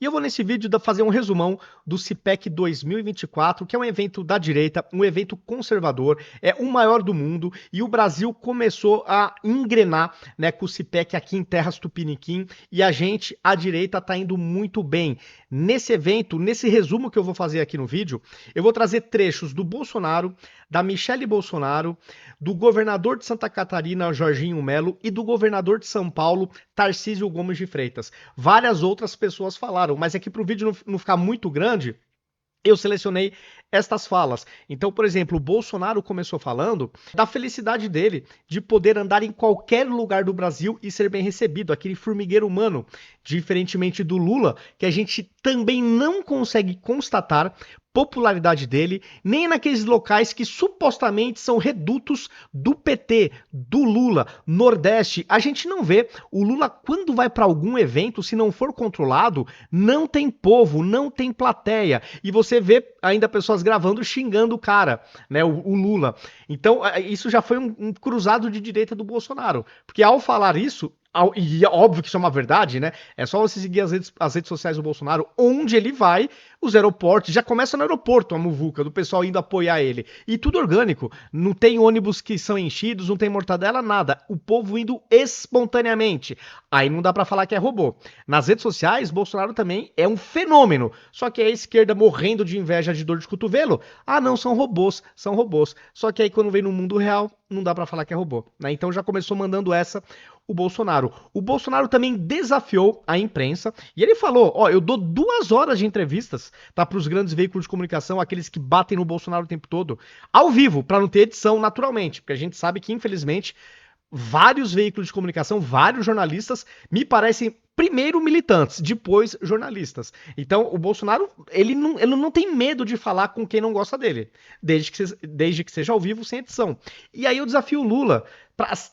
E eu vou nesse vídeo fazer um resumão do CPEC 2024, que é um evento da direita, um evento conservador, é o maior do mundo, e o Brasil começou a engrenar, né, com o CPEC aqui em terras tupiniquim, e a gente, a direita, tá indo muito bem. Nesse evento, nesse resumo que eu vou fazer aqui no vídeo, eu vou trazer trechos do Bolsonaro, da Michele Bolsonaro, do governador de Santa Catarina, Jorginho Melo, e do governador de São Paulo, Tarcísio Gomes de Freitas. Várias outras pessoas falaram, mas é que para o vídeo não ficar muito grande, eu selecionei estas falas. Então, por exemplo, o Bolsonaro começou falando da felicidade dele de poder andar em qualquer lugar do Brasil e ser bem recebido, aquele formigueiro humano, diferentemente do Lula, que a gente também não consegue constatar popularidade dele, nem naqueles locais que supostamente são redutos do PT, do Lula, Nordeste. A gente não vê. O Lula, quando vai para algum evento, se não for controlado, não tem povo, não tem plateia. E você vê ainda pessoas gravando xingando o cara, né, o Lula. Então, isso já foi um cruzado de direita do Bolsonaro. Porque ao falar isso, e é óbvio que isso é uma verdade, né? É só você seguir as redes sociais do Bolsonaro, onde ele vai, os aeroportos, já começa no aeroporto a muvuca, do pessoal indo apoiar ele. E tudo orgânico. Não tem ônibus que são enchidos, não tem mortadela, nada. O povo indo espontaneamente. Aí não dá pra falar que é robô. Nas redes sociais, Bolsonaro também é um fenômeno. Só que a esquerda morrendo de inveja, de dor de cotovelo. Ah, não, são robôs, são robôs. Só que aí quando vem no mundo real, não dá pra falar que é robô, né? Então já começou mandando essa o Bolsonaro. O Bolsonaro também desafiou a imprensa e ele falou: ó, eu dou 2 horas de entrevistas, tá, para os grandes veículos de comunicação, aqueles que batem no Bolsonaro o tempo todo, ao vivo, para não ter edição naturalmente, porque a gente sabe que infelizmente vários veículos de comunicação, vários jornalistas, me parecem primeiro militantes, depois jornalistas. Então, o Bolsonaro, ele não tem medo de falar com quem não gosta dele, desde que seja ao vivo, sem edição. E aí eu desafio o Lula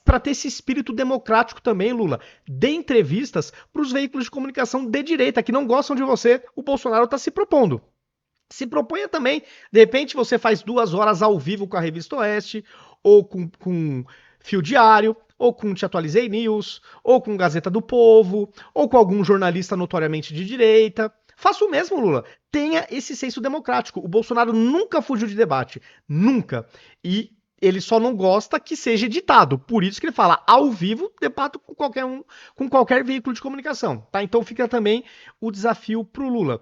para ter esse espírito democrático também, Lula. Dê entrevistas para os veículos de comunicação de direita que não gostam de você. O Bolsonaro está se propondo. Se proponha também. De repente você faz 2 horas ao vivo com a Revista Oeste, ou com Fio Diário, ou com Te Atualizei News, ou com Gazeta do Povo, ou com algum jornalista notoriamente de direita. Faça o mesmo, Lula. Tenha esse senso democrático. O Bolsonaro nunca fugiu de debate. Nunca. E ele só não gosta que seja editado. Por isso que ele fala ao vivo, debato com qualquer um, com qualquer veículo de comunicação. Tá? Então fica também o desafio pro Lula.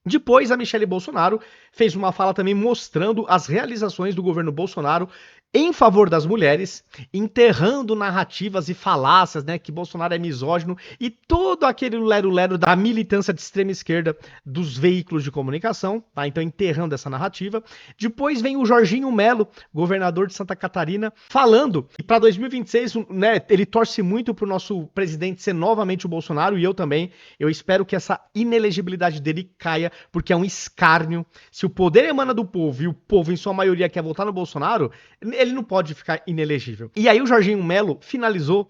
Depois, a Michele Bolsonaro fez uma fala também mostrando as realizações do governo Bolsonaro em favor das mulheres, enterrando narrativas e falácias, né, que Bolsonaro é misógino e todo aquele lero-lero da militância de extrema esquerda dos veículos de comunicação, tá? Então enterrando essa narrativa. Depois vem o Jorginho Melo, governador de Santa Catarina, falando que para 2026, né, ele torce muito para o nosso presidente ser novamente o Bolsonaro e eu também. Eu espero que essa inelegibilidade dele caia, porque é um escárnio. Se o poder emana do povo e o povo em sua maioria quer votar no Bolsonaro, ele não pode ficar inelegível. E aí o Jorginho Melo finalizou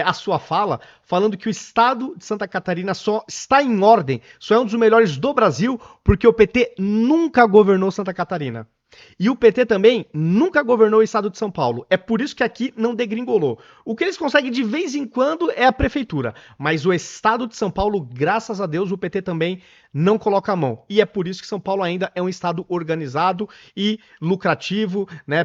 a sua fala falando que o estado de Santa Catarina só está em ordem, só é um dos melhores do Brasil, porque o PT nunca governou Santa Catarina. E o PT também nunca governou o estado de São Paulo. É por isso que aqui não degringolou. O que eles conseguem de vez em quando é a prefeitura. Mas o estado de São Paulo, graças a Deus, o PT também não coloca a mão. E é por isso que São Paulo ainda é um estado organizado e lucrativo, né?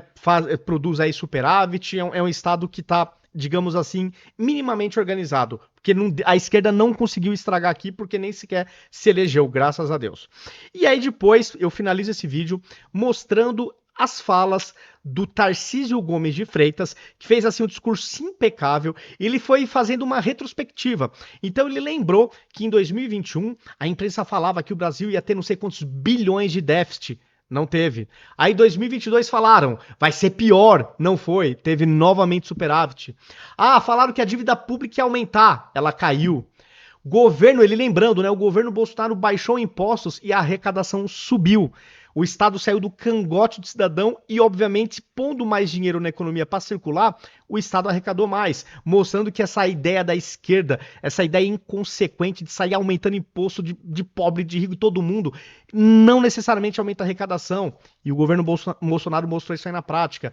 Produz aí superávit. É um estado que está, digamos assim, minimamente organizado. Porque a esquerda não conseguiu estragar aqui porque nem sequer se elegeu, graças a Deus. E aí depois eu finalizo esse vídeo mostrando as falas do Tarcísio Gomes de Freitas, que fez assim um discurso impecável. Ele foi fazendo uma retrospectiva. Então ele lembrou que em 2021 a imprensa falava que o Brasil ia ter não sei quantos bilhões de déficit. Não teve. Aí em 2022 falaram, vai ser pior. Não foi. Teve novamente superávit. Ah, falaram que a dívida pública ia aumentar. Ela caiu. Governo, ele lembrando, né? O governo Bolsonaro baixou impostos e a arrecadação subiu. O Estado saiu do cangote do cidadão e, obviamente, pondo mais dinheiro na economia para circular, o Estado arrecadou mais, mostrando que essa ideia da esquerda, essa ideia inconsequente de sair aumentando imposto de pobre, de rico, todo mundo, não necessariamente aumenta a arrecadação. E o governo Bolsonaro mostrou isso aí na prática.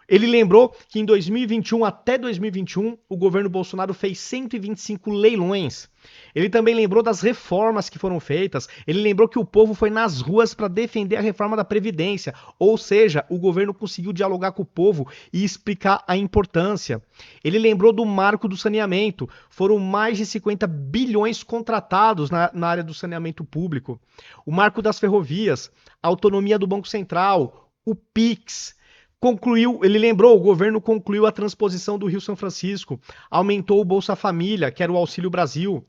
Ele lembrou que em 2021 até 2021 o governo Bolsonaro fez 125 leilões. Ele também lembrou das reformas que foram feitas. Ele lembrou que o povo foi nas ruas para defender a reforma da Previdência. Ou seja, o governo conseguiu dialogar com o povo e explicar a importância. Ele lembrou do marco do saneamento. Foram mais de 50 bilhões contratados na área do saneamento público. O marco das ferrovias, a autonomia do Banco Central, o PIX. Ele lembrou, o governo concluiu a transposição do Rio São Francisco, aumentou o Bolsa Família, que era o Auxílio Brasil,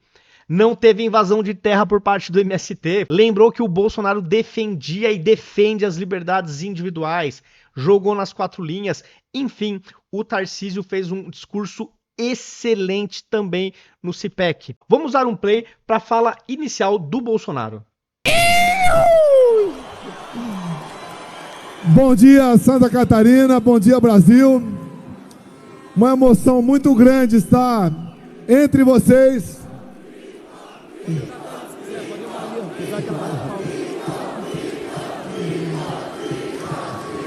não teve invasão de terra por parte do MST, lembrou que o Bolsonaro defendia e defende as liberdades individuais, jogou nas 4 linhas, enfim, o Tarcísio fez um discurso excelente também no CPEC. Vamos dar um play para a fala inicial do Bolsonaro. Bom dia, Santa Catarina, bom dia, Brasil. Uma emoção muito grande estar entre vocês.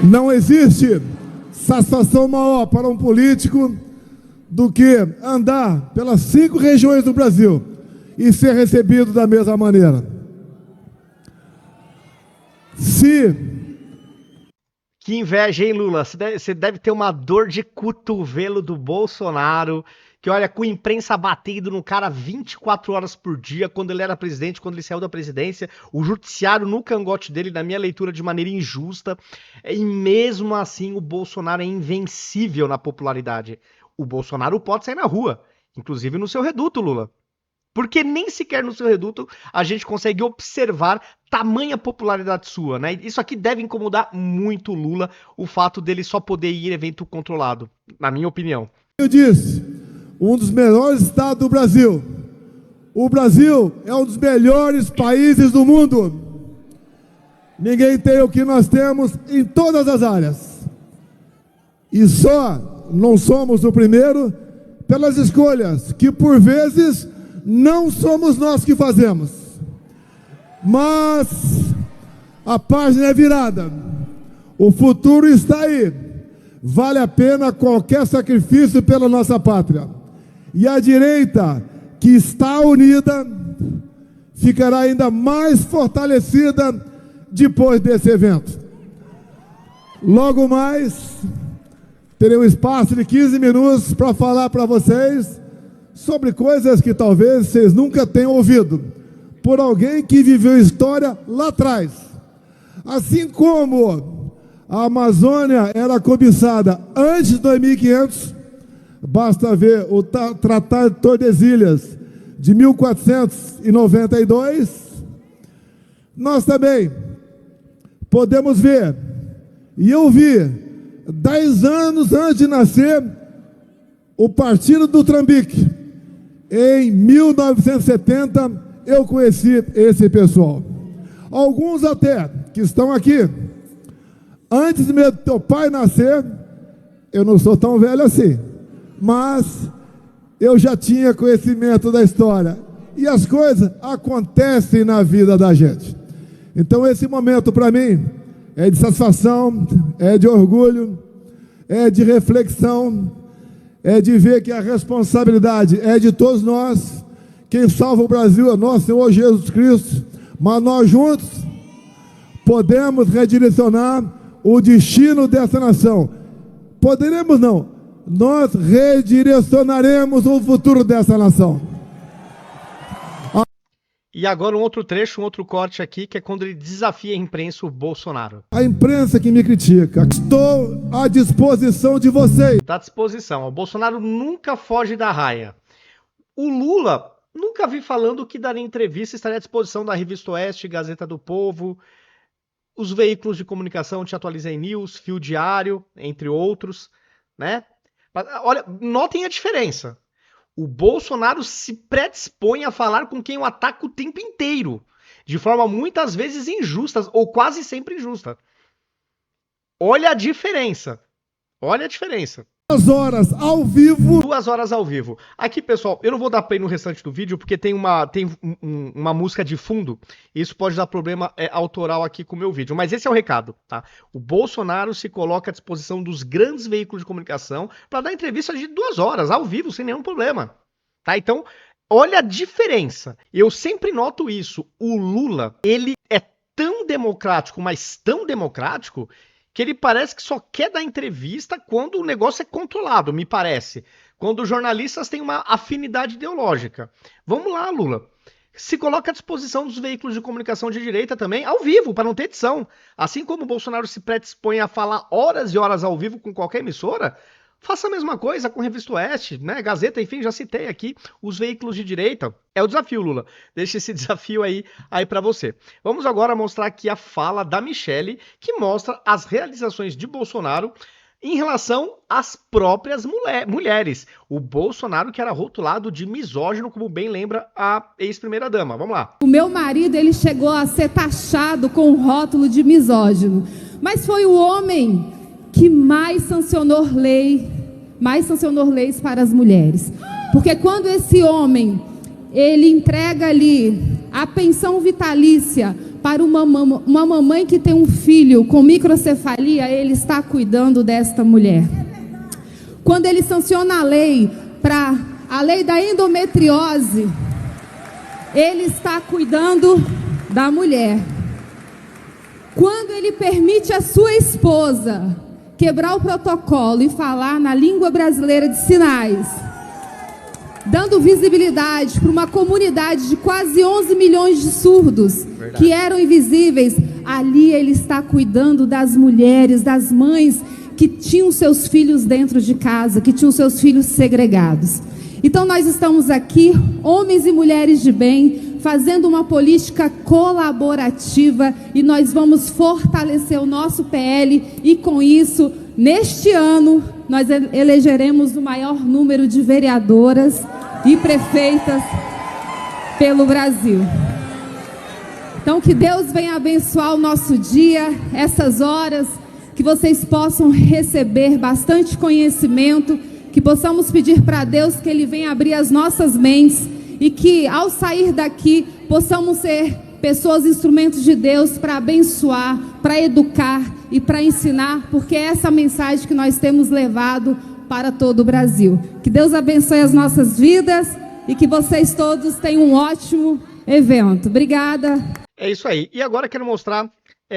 Não existe satisfação maior para um político do que andar pelas 5 regiões do Brasil e ser recebido da mesma maneira. Que inveja, hein, Lula? Você deve ter uma dor de cotovelo do Bolsonaro, que olha, com a imprensa batendo no cara 24 horas por dia, quando ele era presidente, quando ele saiu da presidência, o judiciário no cangote dele, na minha leitura, de maneira injusta, e mesmo assim o Bolsonaro é invencível na popularidade. O Bolsonaro pode sair na rua, inclusive no seu reduto, Lula. Porque nem sequer no seu reduto a gente consegue observar tamanha popularidade sua, né? Isso aqui deve incomodar muito o Lula, o fato dele só poder ir em evento controlado, na minha opinião. Eu disse, um dos melhores estados do Brasil. O Brasil é um dos melhores países do mundo. Ninguém tem o que nós temos em todas as áreas. E só não somos o primeiro pelas escolhas que, por vezes, não somos nós que fazemos, mas a página é virada, o futuro está aí, vale a pena qualquer sacrifício pela nossa pátria, e a direita que está unida ficará ainda mais fortalecida depois desse evento. Logo mais, terei um espaço de 15 minutos para falar para vocês sobre coisas que talvez vocês nunca tenham ouvido, por alguém que viveu história lá atrás. Assim como a Amazônia era cobiçada antes de 2500, basta ver o Tratado de Tordesilhas de 1492, nós também podemos ver, e eu vi, 10 anos antes de nascer, o Partido do Trambique. Em 1970, eu conheci esse pessoal. Alguns até que estão aqui, antes de meu pai nascer, eu não sou tão velho assim, mas eu já tinha conhecimento da história. E as coisas acontecem na vida da gente. Então esse momento para mim é de satisfação, é de orgulho, é de reflexão, é de ver que a responsabilidade é de todos nós. Quem salva o Brasil é nosso Senhor Jesus Cristo, mas nós juntos podemos redirecionar o destino dessa nação. Poderemos não, nós redirecionaremos o futuro dessa nação. E agora um outro trecho, um outro corte aqui, que é quando ele desafia a imprensa, o Bolsonaro. A imprensa que me critica, estou à disposição de vocês. Está à disposição. O Bolsonaro nunca foge da raia. O Lula, nunca vi falando que daria entrevista, estaria à disposição da Revista Oeste, Gazeta do Povo, os veículos de comunicação, Te Atualizei News, Fio Diário, entre outros, né? Olha, notem a diferença. O Bolsonaro se predispõe a falar com quem o ataca o tempo inteiro, de forma muitas vezes injusta, ou quase sempre injusta. Olha a diferença. Olha a diferença. 2 horas ao vivo. 2 horas ao vivo. Aqui, pessoal, eu não vou dar play no restante do vídeo, porque tem uma música de fundo. E isso pode dar problema autoral aqui com o meu vídeo. Mas esse é o recado, tá? O Bolsonaro se coloca à disposição dos grandes veículos de comunicação para dar entrevista de 2 horas, ao vivo, sem nenhum problema. Tá? Então, olha a diferença. Eu sempre noto isso. O Lula, ele é tão democrático, mas tão democrático, que ele parece que só quer dar entrevista quando o negócio é controlado, me parece. Quando os jornalistas têm uma afinidade ideológica. Vamos lá, Lula. Se coloca à disposição dos veículos de comunicação de direita também, ao vivo, para não ter edição. Assim como o Bolsonaro se predispõe a falar horas e horas ao vivo com qualquer emissora, faça a mesma coisa com a Revista Oeste, né? Gazeta, enfim, já citei aqui os veículos de direita. É o desafio, Lula. Deixa esse desafio aí para você. Vamos agora mostrar aqui a fala da Michelle, que mostra as realizações de Bolsonaro em relação às próprias mulheres. O Bolsonaro que era rotulado de misógino, como bem lembra a ex-primeira-dama. Vamos lá. O meu marido, ele chegou a ser taxado com o rótulo de misógino, mas foi o homem que mais sancionou leis para as mulheres. Porque quando esse homem, ele entrega ali a pensão vitalícia para uma mamãe que tem um filho com microcefalia, ele está cuidando desta mulher. Quando ele sanciona a lei da endometriose, ele está cuidando da mulher. Quando ele permite a sua esposa quebrar o protocolo e falar na língua brasileira de sinais, dando visibilidade para uma comunidade de quase 11 milhões de surdos, que eram invisíveis, ali ele está cuidando das mulheres, das mães que tinham seus filhos dentro de casa, que tinham seus filhos segregados. Então nós estamos aqui, homens e mulheres de bem, fazendo uma política colaborativa, e nós vamos fortalecer o nosso PL, e com isso, neste ano, nós elegeremos o maior número de vereadoras e prefeitas pelo Brasil. Então que Deus venha abençoar o nosso dia, essas horas, que vocês possam receber bastante conhecimento, que possamos pedir para Deus que Ele venha abrir as nossas mentes, e que ao sair daqui possamos ser pessoas, instrumentos de Deus para abençoar, para educar e para ensinar, porque é essa mensagem que nós temos levado para todo o Brasil. Que Deus abençoe as nossas vidas e que vocês todos tenham um ótimo evento. Obrigada. É isso aí. E agora quero mostrar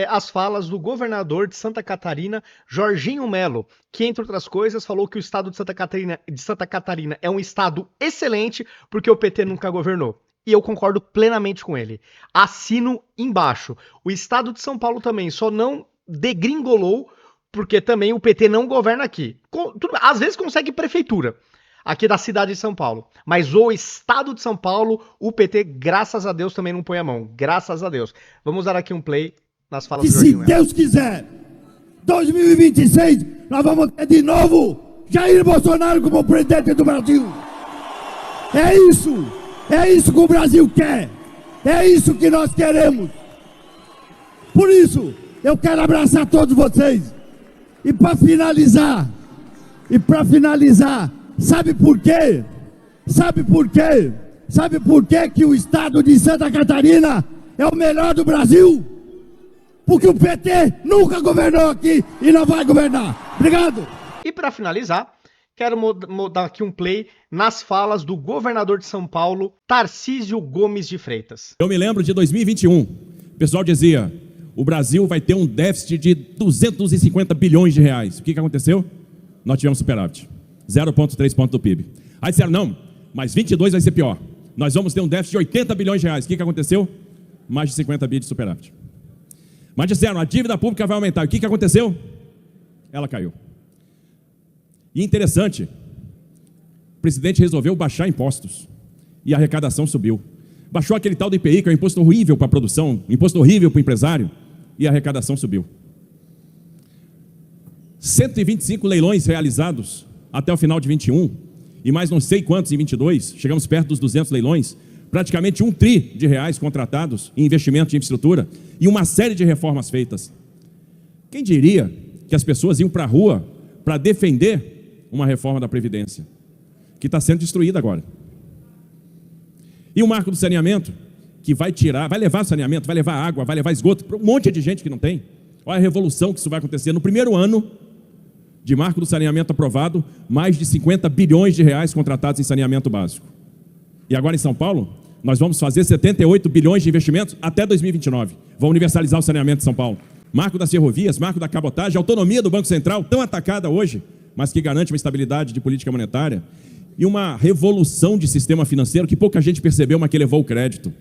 as falas do governador de Santa Catarina, Jorginho Melo, que, entre outras coisas, falou que o estado de Santa Catarina é um estado excelente porque o PT nunca governou. E eu concordo plenamente com ele. Assino embaixo. O estado de São Paulo também só não degringolou porque também o PT não governa aqui. Às vezes consegue prefeitura aqui da cidade de São Paulo. Mas o estado de São Paulo, o PT, graças a Deus, também não põe a mão. Graças a Deus. Vamos dar aqui um play nas falas do Jorginho Melo. Se Deus quiser, 2026, nós vamos ter de novo Jair Bolsonaro como presidente do Brasil. É isso que o Brasil quer. É isso que nós queremos. Por isso, eu quero abraçar todos vocês. E para finalizar, sabe por quê? Sabe por quê que o estado de Santa Catarina é o melhor do Brasil? Porque o PT nunca governou aqui e não vai governar. Obrigado. E para finalizar, quero dar aqui um play nas falas do governador de São Paulo, Tarcísio Gomes de Freitas. Eu me lembro de 2021, o pessoal dizia, o Brasil vai ter um déficit de 250 bilhões de reais. O que aconteceu? Nós tivemos superávit, 0,3 ponto do PIB. Aí disseram, não, mas 22 vai ser pior. Nós vamos ter um déficit de 80 bilhões de reais. O que aconteceu? Mais de 50 bilhões de superávit. Mas disseram, a dívida pública vai aumentar. O que aconteceu? Ela caiu. E interessante, o presidente resolveu baixar impostos e a arrecadação subiu. Baixou aquele tal do IPI, que é um imposto horrível para a produção, um imposto horrível para o empresário, e a arrecadação subiu. 125 leilões realizados até o final de 21, e mais não sei quantos em 22, chegamos perto dos 200 leilões, praticamente R$1 tri contratados em investimento de infraestrutura e uma série de reformas feitas. Quem diria que as pessoas iam para a rua para defender uma reforma da Previdência, que está sendo destruída agora. E o marco do saneamento, que vai levar saneamento, vai levar água, vai levar esgoto para um monte de gente que não tem. Olha a revolução que isso vai acontecer. No primeiro ano de marco do saneamento aprovado, mais de 50 bilhões de reais contratados em saneamento básico. E agora em São Paulo, nós vamos fazer 78 bilhões de investimentos até 2029. Vão universalizar o saneamento de São Paulo. Marco das ferrovias, marco da cabotagem, autonomia do Banco Central, tão atacada hoje, mas que garante uma estabilidade de política monetária. E uma revolução de sistema financeiro que pouca gente percebeu, mas que levou o crédito.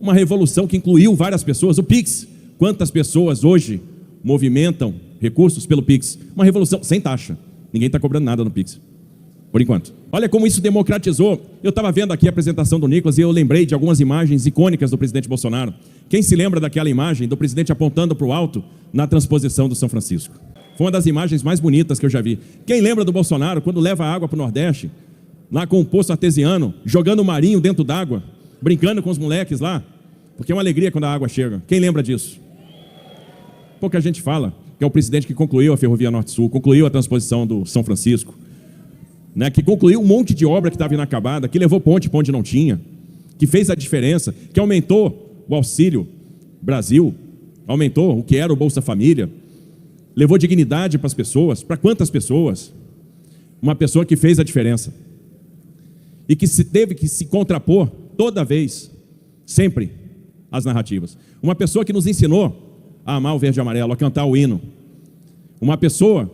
Uma revolução que incluiu várias pessoas. O Pix, quantas pessoas hoje movimentam recursos pelo Pix? Uma revolução sem taxa. Ninguém está cobrando nada no Pix, por enquanto. Olha como isso democratizou. Eu estava vendo aqui a apresentação do Nicolas e eu lembrei de algumas imagens icônicas do presidente Bolsonaro. Quem se lembra daquela imagem do presidente apontando para o alto na transposição do São Francisco? Foi uma das imagens mais bonitas que eu já vi. Quem lembra do Bolsonaro quando leva água para o Nordeste, lá com o poço artesiano, jogando o marinho dentro d'água, brincando com os moleques lá? Porque é uma alegria quando a água chega. Quem lembra disso? Pouca gente fala que é o presidente que concluiu a Ferrovia Norte-Sul, concluiu a transposição do São Francisco, né, que concluiu um monte de obra que estava inacabada, que levou ponte para onde não tinha, que fez a diferença, que aumentou o Auxílio Brasil, aumentou o que era o Bolsa Família, levou dignidade para as pessoas. Para quantas pessoas? Uma pessoa que fez a diferença e que teve que se contrapor toda vez, sempre, às narrativas. Uma pessoa que nos ensinou a amar o verde e amarelo, a cantar o hino. Uma pessoa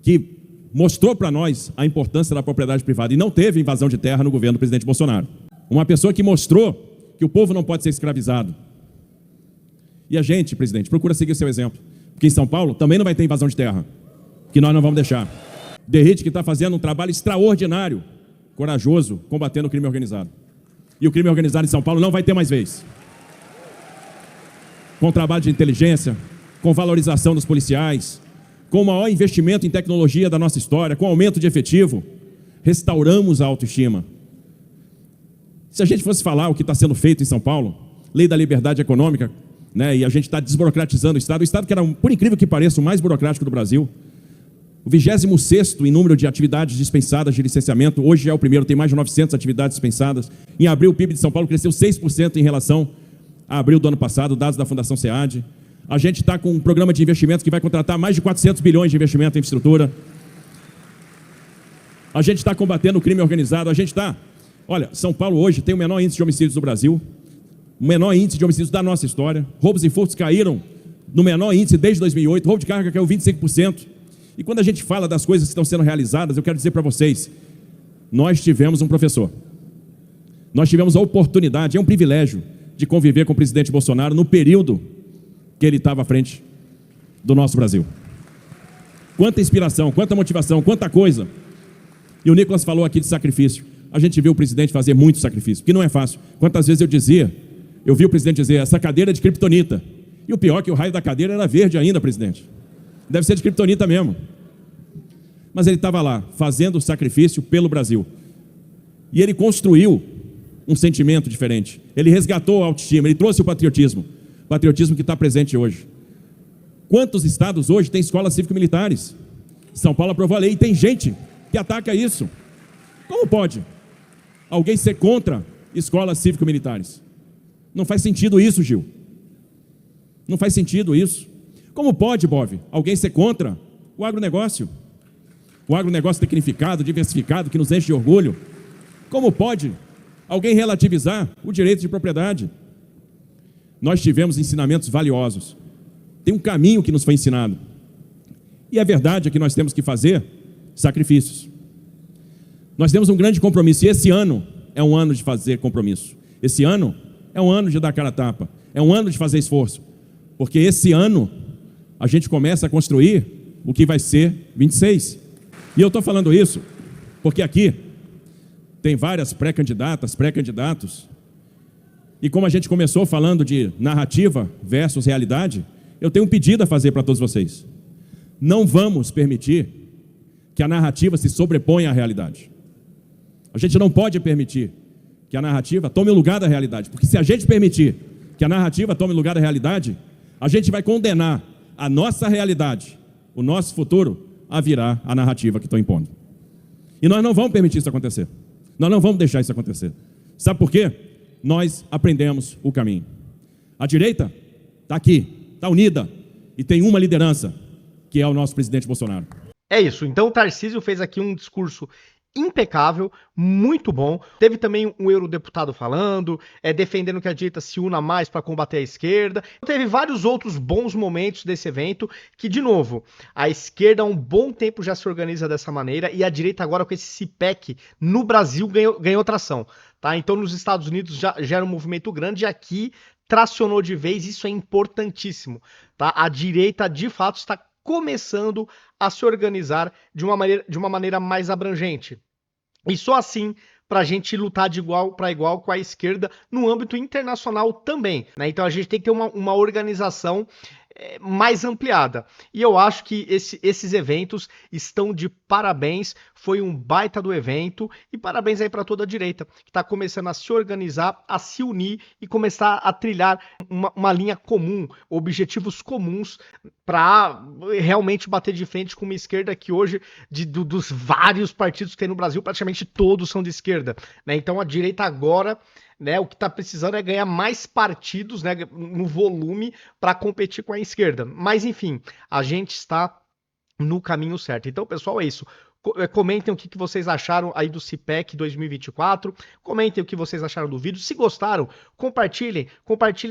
que mostrou para nós a importância da propriedade privada e não teve invasão de terra no governo do presidente Bolsonaro. Uma pessoa que mostrou que o povo não pode ser escravizado. E a gente, presidente, procura seguir o seu exemplo, porque em São Paulo também não vai ter invasão de terra, que nós não vamos deixar. Derrite, que está fazendo um trabalho extraordinário, corajoso, combatendo o crime organizado. E o crime organizado em São Paulo não vai ter mais vez. Com trabalho de inteligência, com valorização dos policiais, com o maior investimento em tecnologia da nossa história, com aumento de efetivo, restauramos a autoestima. Se a gente fosse falar o que está sendo feito em São Paulo, lei da liberdade econômica, né, e a gente está desburocratizando o Estado que era, por incrível que pareça, o mais burocrático do Brasil, o 26º em número de atividades dispensadas de licenciamento, hoje é o primeiro, tem mais de 900 atividades dispensadas. Em abril, o PIB de São Paulo cresceu 6% em relação a abril do ano passado, dados da Fundação SEAD. A gente está com um programa de investimentos que vai contratar mais de 400 bilhões de investimento em infraestrutura. A gente está combatendo o crime organizado, a gente está... Olha, São Paulo hoje tem o menor índice de homicídios do Brasil, o menor índice de homicídios da nossa história. Roubos e furtos caíram no menor índice desde 2008, roubo de carga caiu 25%. E quando a gente fala das coisas que estão sendo realizadas, eu quero dizer para vocês, nós tivemos um professor, nós tivemos a oportunidade, é um privilégio, de conviver com o presidente Bolsonaro no período que ele estava à frente do nosso Brasil. Quanta inspiração, quanta motivação, quanta coisa. E o Nicolas falou aqui de sacrifício. A gente viu o presidente fazer muito sacrifício, que não é fácil. Quantas vezes eu vi o presidente dizer, essa cadeira é de criptonita. E o pior é que o raio da cadeira era verde ainda, presidente. Deve ser de criptonita mesmo. Mas ele estava lá, fazendo sacrifício pelo Brasil. E ele construiu um sentimento diferente. Ele resgatou a autoestima, ele trouxe o patriotismo que está presente hoje. Quantos estados hoje têm escolas cívico-militares? São Paulo aprovou a lei e tem gente que ataca isso. Como pode alguém ser contra escolas cívico-militares? Não faz sentido isso, Gil. Não faz sentido isso. Como pode, Bov, alguém ser contra o agronegócio? O agronegócio tecnificado, diversificado, que nos enche de orgulho. Como pode alguém relativizar o direito de propriedade? Nós tivemos ensinamentos valiosos. Tem um caminho que nos foi ensinado. E a verdade é que nós temos que fazer sacrifícios. Nós temos um grande compromisso. E esse ano é um ano de fazer compromisso. Esse ano é um ano de dar cara a tapa. É um ano de fazer esforço. Porque esse ano a gente começa a construir o que vai ser 26. E eu estou falando isso porque aqui tem várias pré-candidatas, pré-candidatos. E como a gente começou falando de narrativa versus realidade, eu tenho um pedido a fazer para todos vocês. Não vamos permitir que a narrativa se sobreponha à realidade. A gente não pode permitir que a narrativa tome o lugar da realidade, porque se a gente permitir que a narrativa tome o lugar da realidade, a gente vai condenar a nossa realidade, o nosso futuro, a virar a narrativa que estão impondo. E nós não vamos permitir isso acontecer. Nós não vamos deixar isso acontecer. Sabe por quê? Nós aprendemos o caminho. A direita está aqui, está unida e tem uma liderança, que é o nosso presidente Bolsonaro. É isso. Então o Tarcísio fez aqui um discurso impecável, muito bom. Teve também um eurodeputado falando, defendendo que a direita se una mais para combater a esquerda. Teve vários outros bons momentos desse evento que, de novo, a esquerda há um bom tempo já se organiza dessa maneira e a direita agora com esse CPEC no Brasil ganhou tração. Tá? Então nos Estados Unidos já era um movimento grande e aqui tracionou de vez, isso é importantíssimo. Tá? A direita de fato está começando a se organizar de uma maneira mais abrangente. E só assim para a gente lutar de igual para igual com a esquerda no âmbito internacional também. Né? Então a gente tem que ter uma organização mais ampliada. E eu acho que esses eventos estão de parabéns. Foi um baita do evento. E parabéns aí para toda a direita, que está começando a se organizar, a se unir e começar a trilhar uma linha comum, objetivos comuns para realmente bater de frente com uma esquerda que hoje, dos vários partidos que tem no Brasil, praticamente todos são de esquerda. Né? Então a direita agora, né, o que está precisando é ganhar mais partidos, né, no volume para competir com a esquerda. Mas enfim, a gente está no caminho certo. Então, pessoal, é isso. Comentem o que vocês acharam aí do CPEC 2024, comentem o que vocês acharam do vídeo, se gostaram, compartilhem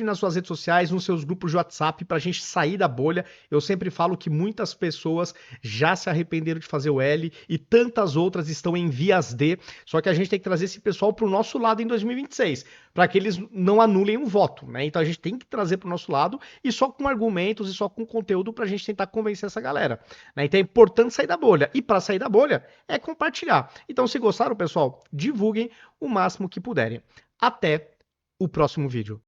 nas suas redes sociais, nos seus grupos de WhatsApp pra gente sair da bolha. Eu sempre falo que muitas pessoas já se arrependeram de fazer o L e tantas outras estão em vias D, só que a gente tem que trazer esse pessoal pro nosso lado em 2026, para que eles não anulem um voto, né? Então a gente tem que trazer pro nosso lado e só com argumentos e só com conteúdo pra gente tentar convencer essa galera, né? Então é importante sair da bolha, e para sair da bolha é compartilhar. Então, se gostaram, pessoal, divulguem o máximo que puderem. Até o próximo vídeo.